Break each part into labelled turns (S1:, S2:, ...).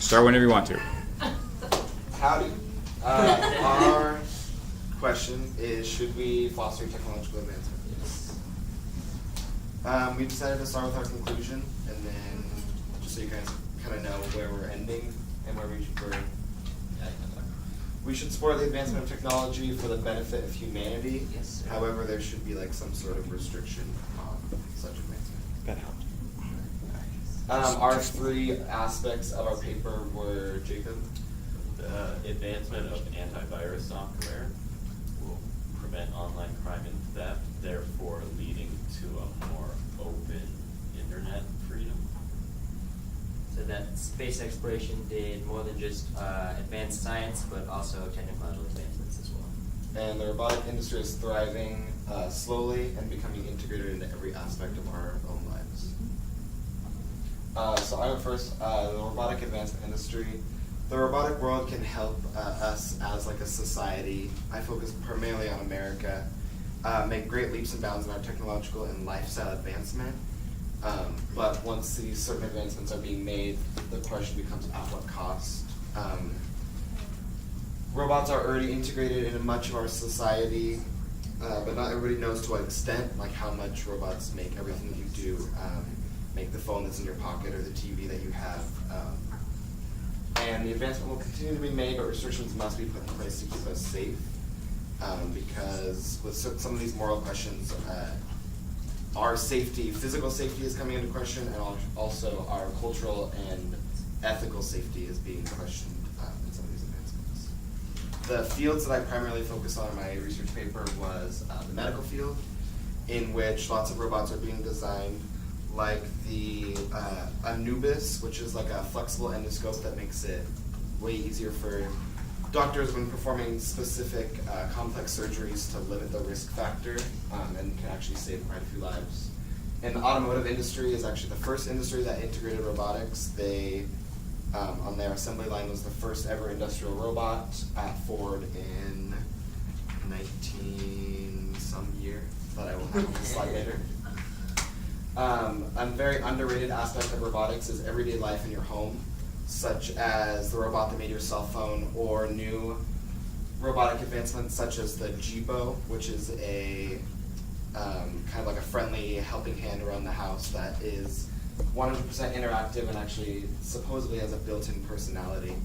S1: Start whenever you want to.
S2: Howdy. Our question is, should we foster technological advancement? Yes. We decided to start with our conclusion, and then just so you guys kind of know where we're ending and where we should. We should support the advancement of technology for the benefit of humanity.
S3: Yes.
S2: However, there should be like some sort of restriction on such advancement.
S1: That helped.
S2: Our three aspects of our paper were, Jacob?
S4: The advancement of antivirus software will prevent online crime and theft, therefore leading to a more open internet freedom.
S3: So that space exploration did more than just advanced science, but also technological advancements as well.
S2: And the robotic industry is thriving slowly and becoming integrated into every aspect of our own lives. So I went first, the robotic advancement industry. The robotic world can help us as like a society. I focus primarily on America, make great leaps and bounds in our technological and lifestyle advancement. But once these certain advancements are being made, the question becomes at what cost? Robots are already integrated into much of our society, but not everybody knows to what extent, like how much robots make everything that you do, make the phone that's in your pocket or the TV that you have. And the advancement will continue to be made, but restrictions must be put in place to keep us safe, because with some of these moral questions, our safety, physical safety is coming into question, and also our cultural and ethical safety is being questioned in some of these advancements. The fields that I primarily focused on in my research paper was the medical field, in which lots of robots are being designed, like the Anubis, which is like a flexible endoscope that makes it way easier for doctors when performing specific complex surgeries to limit the risk factor, and can actually save quite a few lives. And the automotive industry is actually the first industry that integrated robotics. They, on their assembly line, was the first ever industrial robot at Ford in 19 some year, that I will have on the slide later. A very underrated aspect of robotics is everyday life in your home, such as the robot that made your cell phone, or new robotic advancements such as the Jibo, which is a kind of like a friendly helping hand around the house that is 100% interactive and actually supposedly has a built-in personality.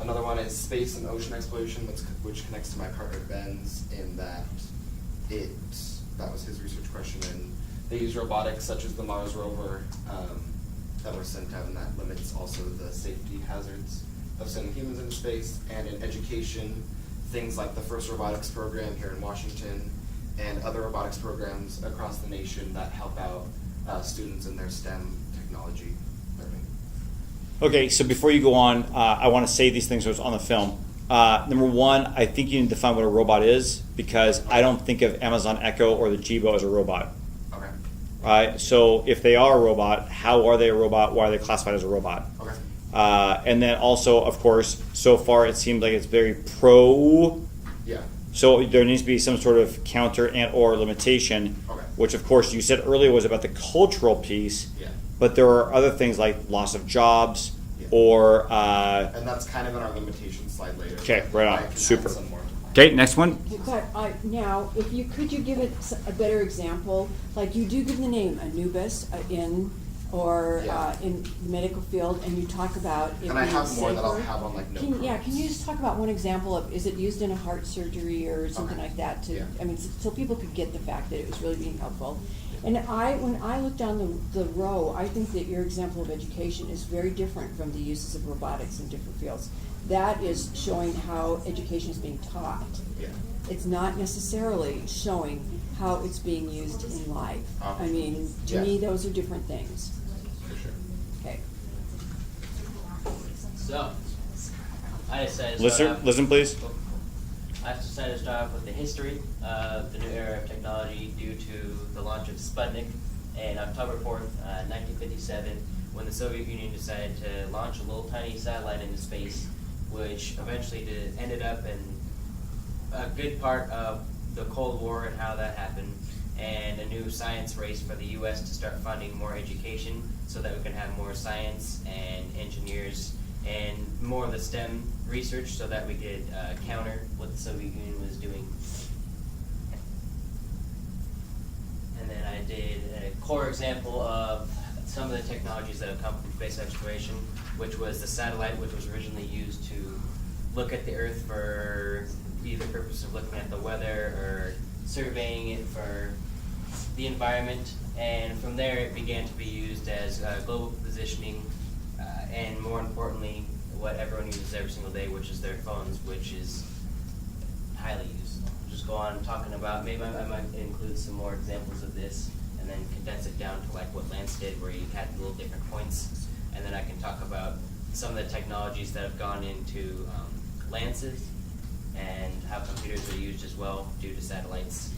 S2: Another one is space and ocean exploration, which connects to my partner Ben's, in that that was his research question, and they use robotics such as the Mars rover that were sent out, and that limits also the safety hazards of sending humans into space. And in education, things like the first robotics program here in Washington and other robotics programs across the nation that help out students in their STEM technology learning.
S1: Okay, so before you go on, I want to say these things so it's on the film. Number one, I think you need to define what a robot is, because I don't think of Amazon Echo or the Jibo as a robot.
S2: Okay.
S1: Right? So if they are a robot, how are they a robot? Why are they classified as a robot?
S2: Okay.
S1: And then also, of course, so far it seems like it's very pro.
S2: Yeah.
S1: So there needs to be some sort of counter and or limitation,
S2: Okay.
S1: which of course you said earlier was about the cultural piece.
S2: Yeah.
S1: But there are other things like loss of jobs,
S2: Yeah.
S1: or
S2: And that's kind of in our limitation slide later.
S1: Okay, right on.
S2: I can add
S1: Super.
S2: some more to mine.
S1: okay, next one.
S5: But now, if you could give it a better example, like you do give the name Anubis in
S2: Yeah.
S5: in the medical field, and you talk about it
S2: And I
S5: being
S2: have more that I'll
S5: safer.
S2: have on like
S5: Can you just talk about one example of, is it used in a heart surgery or something
S2: Okay.
S5: like that to,
S2: Yeah.
S5: I mean, so people could get the fact that it was really being helpful. And when I look down the row, I think that your example of education is very different from the uses of robotics in different fields. That is showing how education is being taught.
S2: Yeah.
S5: It's not necessarily showing how it's being used in life.
S2: Okay.
S5: I mean, to
S2: Yeah.
S5: me, those are different things.
S2: For sure.
S5: Okay.
S3: So, I decided to start off,
S1: Listen, please.
S3: I decided to start off with the history of the new era of technology due to the launch of Sputnik on October 4th, 1957, when the Soviet Union decided to launch a little tiny satellite into space, which eventually ended up in a good part of the Cold War and how that happened, and a new science race for the U.S. to start funding more education so that we can have more science and years, and more of the STEM research so that we could counter what the Soviet Union was doing. And then I did a core example of some of the technologies that have come from space exploration, which was the satellite, which was originally used to look at the Earth for either purpose of looking at the weather or surveying it for the environment. And from there, it began to be used as global positioning, and more importantly, what everyone uses every single day, which is their phones, which is highly used. I'll just go on talking about, maybe I might include some more examples of this, and then condense it down to like what Lance did, where you had little different points, and then I can talk about some of the technologies that have gone into Lances, and how computers are used as well due to satellites.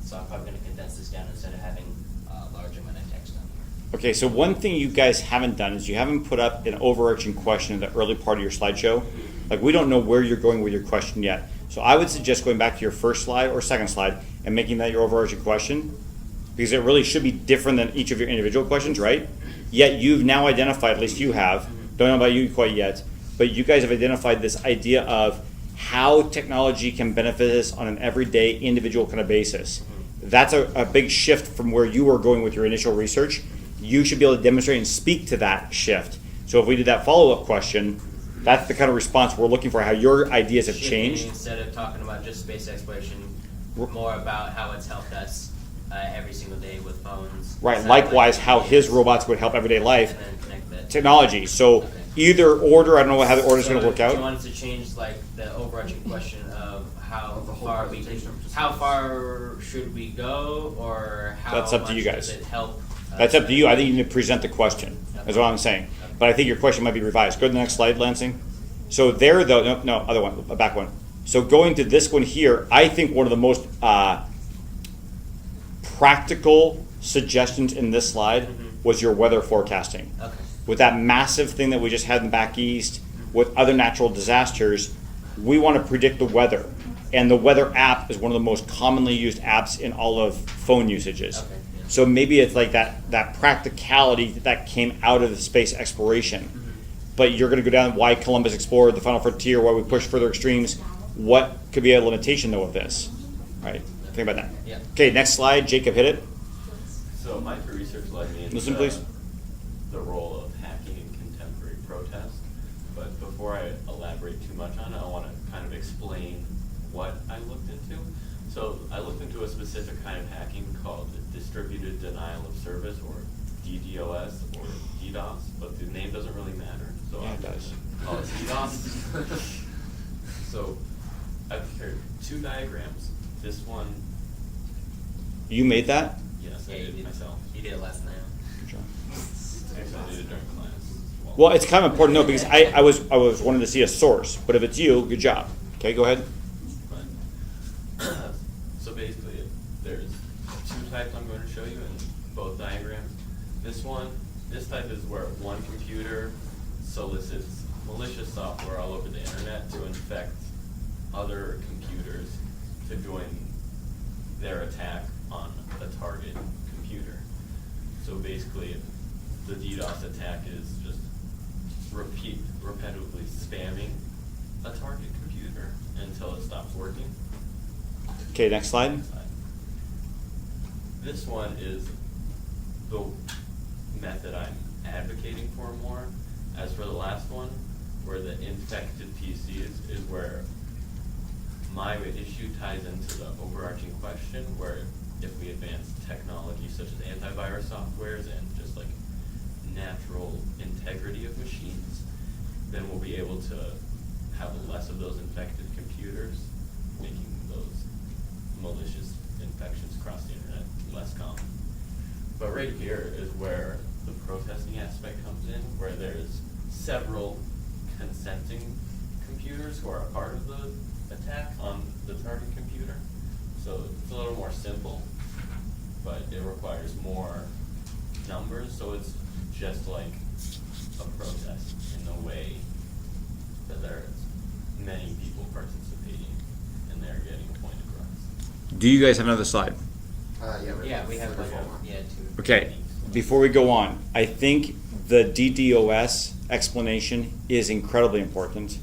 S3: So I'm probably going to condense this down instead of having a large amount of text on here.
S1: Okay, so one thing you guys haven't done is you haven't put up an overarching question in the early part of your slideshow. Like, we don't know where you're going with your question yet. So I would suggest going back to your first slide or second slide and making that your overarching question, because it really should be different than each of your individual questions, right? Yet you've now identified, at least you have, don't know about you quite yet, but you guys have identified this idea of how technology can benefit us on an everyday individual kind of basis. That's a big shift from where you were going with your initial research. You should be able to demonstrate and speak to that shift. So if we did that follow-up question, that's the kind of response we're looking for, how your ideas have
S3: Shifting,
S1: changed.
S3: instead of talking about just space exploration, more about how it's helped us every single day with phones.
S1: Right,
S3: satellites,
S1: likewise, how his
S3: GPS,
S1: robots would help everyday life.
S3: and then connect that.
S1: Technology. So
S3: Okay.
S1: either order, I don't know how the order's
S3: So
S1: going to work
S3: You
S1: out.
S3: wanted to change like the overarching question of how
S2: Of the whole
S3: far we can,
S2: presentation, just-
S3: how far should we go, or how
S1: That's up to you
S3: much
S1: guys.
S3: does it help?
S1: That's up to you. I think you need to present the question. That's what I'm saying. But I think your question might be revised. Go to the next slide, Lansing. So there, though, no, other one, back one. So going to this one here, I think one of the most practical suggestions in this slide was your weather forecasting.
S3: Okay.
S1: With that massive thing that we just had in the back east, with other natural disasters, we want to predict the weather. And the weather app is one of the most commonly used apps in all of phone usages.
S3: Okay, yeah.
S1: So maybe it's like that practicality that came out of the space exploration. But you're going to go down why Columbus explored the final frontier, why we pushed further extremes. What could be a limitation, though, of this? Right? Think about that.
S3: Yeah.
S1: Okay, next slide. Jacob, hit it.
S4: So my research led me into
S1: Listen, please.
S4: the role of hacking in contemporary protest. But before I elaborate too much on it, I want to kind of explain what I looked into. So I looked into a specific kind of hacking called distributed denial of service, or DDoS, or DDoS, but the name doesn't really matter. So
S1: Yeah, it
S4: I'm
S1: does.
S4: call it DDoS. So I prepared two diagrams. This one,
S1: You made that?
S4: yes, I
S3: Yeah, you
S4: did
S3: did
S4: myself.
S3: You did it last night.
S4: Actually, I did it during class.
S1: Well, it's kind of important to know because I was wanting to see a source, but if it's you, good job. Okay, go ahead.
S4: But, so basically, there's two types I'm going to show you in both diagrams. This type is where one computer solicits malicious software all over the internet to infect other computers to join their attack on a target computer. So basically, the DDoS attack is just repetitively spamming a target computer until it stops working.
S1: Okay, next slide.
S4: This one is the method I'm advocating for more. As for the last one, where the infected PC is where my issue ties into the overarching question, where if we advance technology such as antivirus softwares and just like natural integrity of machines, then we'll be able to have less of those infected computers, making those malicious infections across the internet less common. But right here is where the protesting aspect comes in, where there's several consenting computers who are a part of the attack on the target computer. So it's a little more simple, but it requires more numbers, so it's just like a protest in the way that there's many people participating and they're getting a point across.
S1: Do you guys have another slide?
S2: Yeah,
S3: Yeah, we have
S2: three or
S3: like,
S2: four more.
S3: two.
S1: Okay, before we go on, I think the DDoS explanation is incredibly important.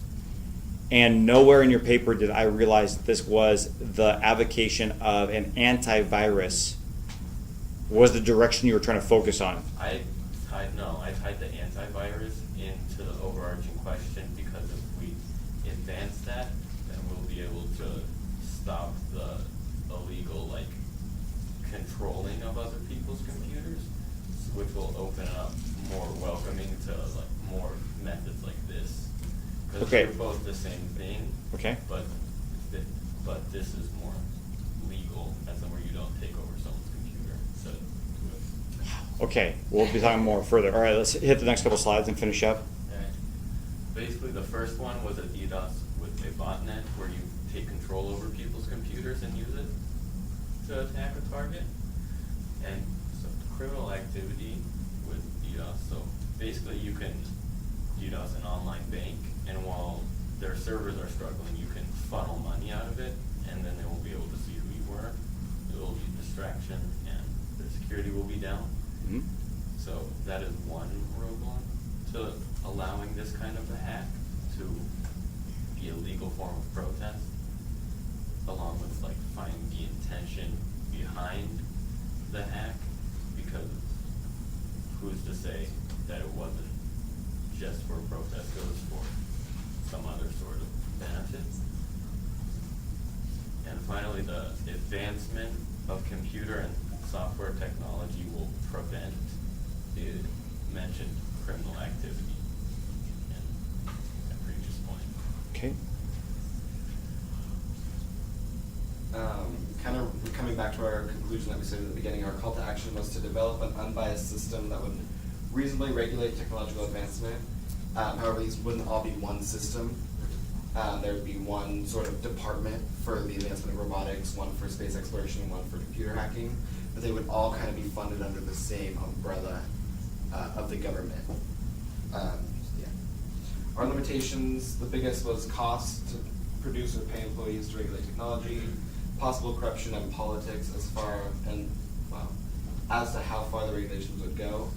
S1: And nowhere in your paper did I realize that this was the avocation of an antivirus was the direction you were trying to focus on.
S4: I tied the antivirus into the overarching question because if we advance that, then we'll be able to stop the illegal controlling of other people's computers, which will open up more welcoming to more methods like this. Because
S1: Okay.
S4: they're both the same thing.
S1: Okay.
S4: But this is more legal, as in where you don't take over someone's computer. So
S1: Okay, we'll be talking more further. All right, let's hit the next couple slides and finish up.
S4: Alright. Basically, the first one was a DDoS with a botnet where you take control over people's computers and use it to attack a target. And so criminal activity with DDoS. So basically, you can DDoS an online bank, and while their servers are struggling, you can funnel money out of it, and then they won't be able to see who you were. It will be distraction, and the security will be down.
S1: Mhm.
S4: So that is one roadblock to allowing this kind of a hack to be a legal form of protest, along with finding the intention behind the hack, because who's to say that it wasn't just for protest, it was for some other sort of benefit. And finally, the advancement of computer and software technology will prevent, it mentioned criminal activity in a previous point.
S1: Okay.
S2: Kind of coming back to our conclusion that we said at the beginning, our call to action was to develop an unbiased system that would reasonably regulate technological advancement. However, these wouldn't all be one system. There would be one sort of department for the advancement of robotics, one for space exploration, one for computer hacking, but they would all kind of be funded under the same umbrella of the government. Yeah. Our limitations, the biggest was cost to produce or pay employees to regulate technology, possible corruption and politics as to how far the regulations would go.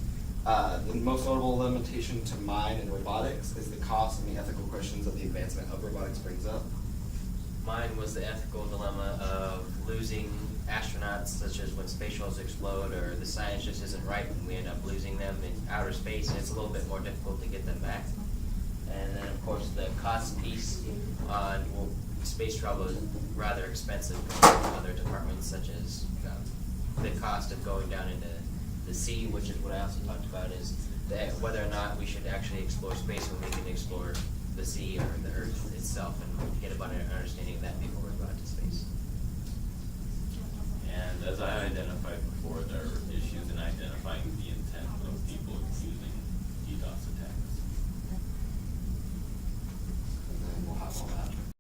S2: The most notable limitation to mine and robotics is the cost and the ethical questions that the advancement of robotics brings up.
S3: Mine was the ethical dilemma of losing astronauts, such as when space shuttles explode or the science just isn't right and we end up losing them in outer space, and it's a little bit more difficult to get them back. And then, of course, the cost piece on space travel is rather expensive compared to other departments, such as the cost of going down into the sea, which is what I also talked about, is that whether or not we should actually explore space when we can explore the sea or the Earth itself and get a better understanding of that before we go out to space.
S4: And as I